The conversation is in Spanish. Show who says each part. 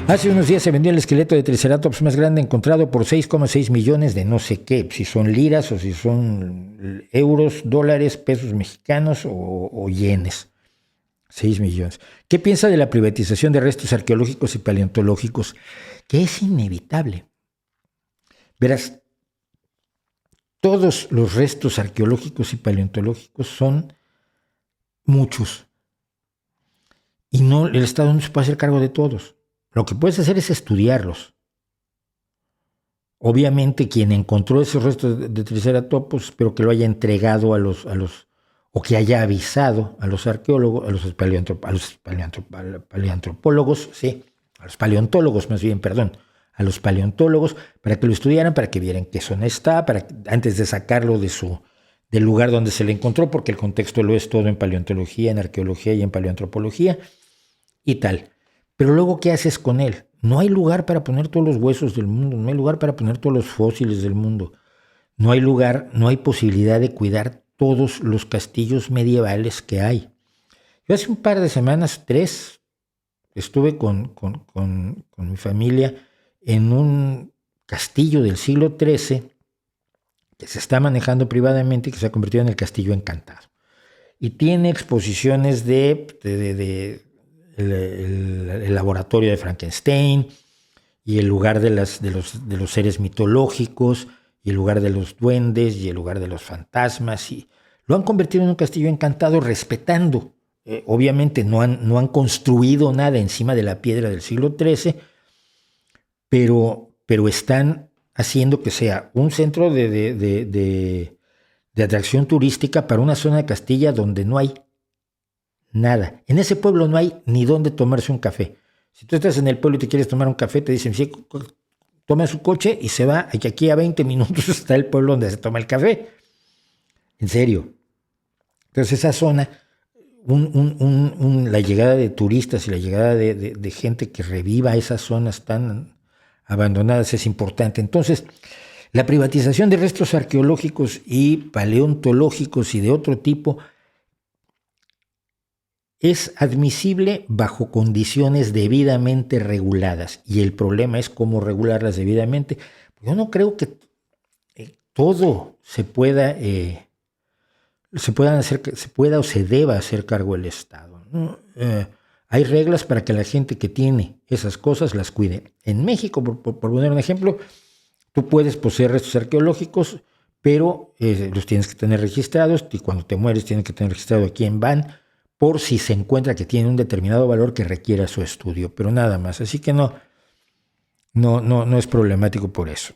Speaker 1: Hace unos días se vendió el esqueleto de Triceratops más grande encontrado por 6,6 millones de no sé qué, si son liras o si son euros, dólares, pesos mexicanos o yenes. 6 millones. ¿Qué piensa de la privatización de restos arqueológicos y paleontológicos? Que es inevitable. Verás, todos los restos arqueológicos y paleontológicos son muchos. Y no, el Estado no se puede hacer cargo de todos. Lo que puedes hacer es estudiarlos. Obviamente quien encontró esos restos de Triceratops, espero que lo haya entregado a los o que haya avisado a los arqueólogos, a los paleontólogos, sí, a los paleontólogos más bien, perdón, a los paleontólogos para que lo estudiaran, para que vieran qué zona está, antes de sacarlo del lugar donde se le encontró, porque el contexto lo es todo en paleontología, en arqueología y en paleoantropología y tal. Pero luego, ¿qué haces con él? No hay lugar para poner todos los huesos del mundo, no hay lugar para poner todos los fósiles del mundo, no hay lugar, no hay posibilidad de cuidar todos los castillos medievales que hay. Yo hace un par de semanas, 3, estuve con mi familia en un castillo del siglo XIII que se está manejando privadamente y que se ha convertido en el Castillo Encantado. Y tiene exposiciones de el laboratorio de Frankenstein y el lugar de los seres mitológicos y el lugar de los duendes y el lugar de los fantasmas, y lo han convertido en un castillo encantado respetando. Obviamente no han construido nada encima de la piedra del siglo XIII, pero están haciendo que sea un centro de atracción turística para una zona de Castilla donde no hay nada. En ese pueblo no hay ni dónde tomarse un café. Si tú estás en el pueblo y te quieres tomar un café, te dicen, sí, toma su coche y se va, y aquí a 20 minutos está el pueblo donde se toma el café. En serio. Entonces esa zona, la llegada de turistas y la llegada de gente que reviva esas zonas tan abandonadas es importante. Entonces, la privatización de restos arqueológicos y paleontológicos y de otro tipo es admisible bajo condiciones debidamente reguladas, y el problema es cómo regularlas debidamente. Yo no creo que todo se pueda o se deba hacer cargo el Estado, ¿no? Hay reglas para que la gente que tiene esas cosas las cuide. En México, por poner un ejemplo, tú puedes poseer restos arqueológicos, pero los tienes que tener registrados, y cuando te mueres tienes que tener registrado a quién van, por si se encuentra que tiene un determinado valor que requiera su estudio, pero nada más. Así que no es problemático por eso.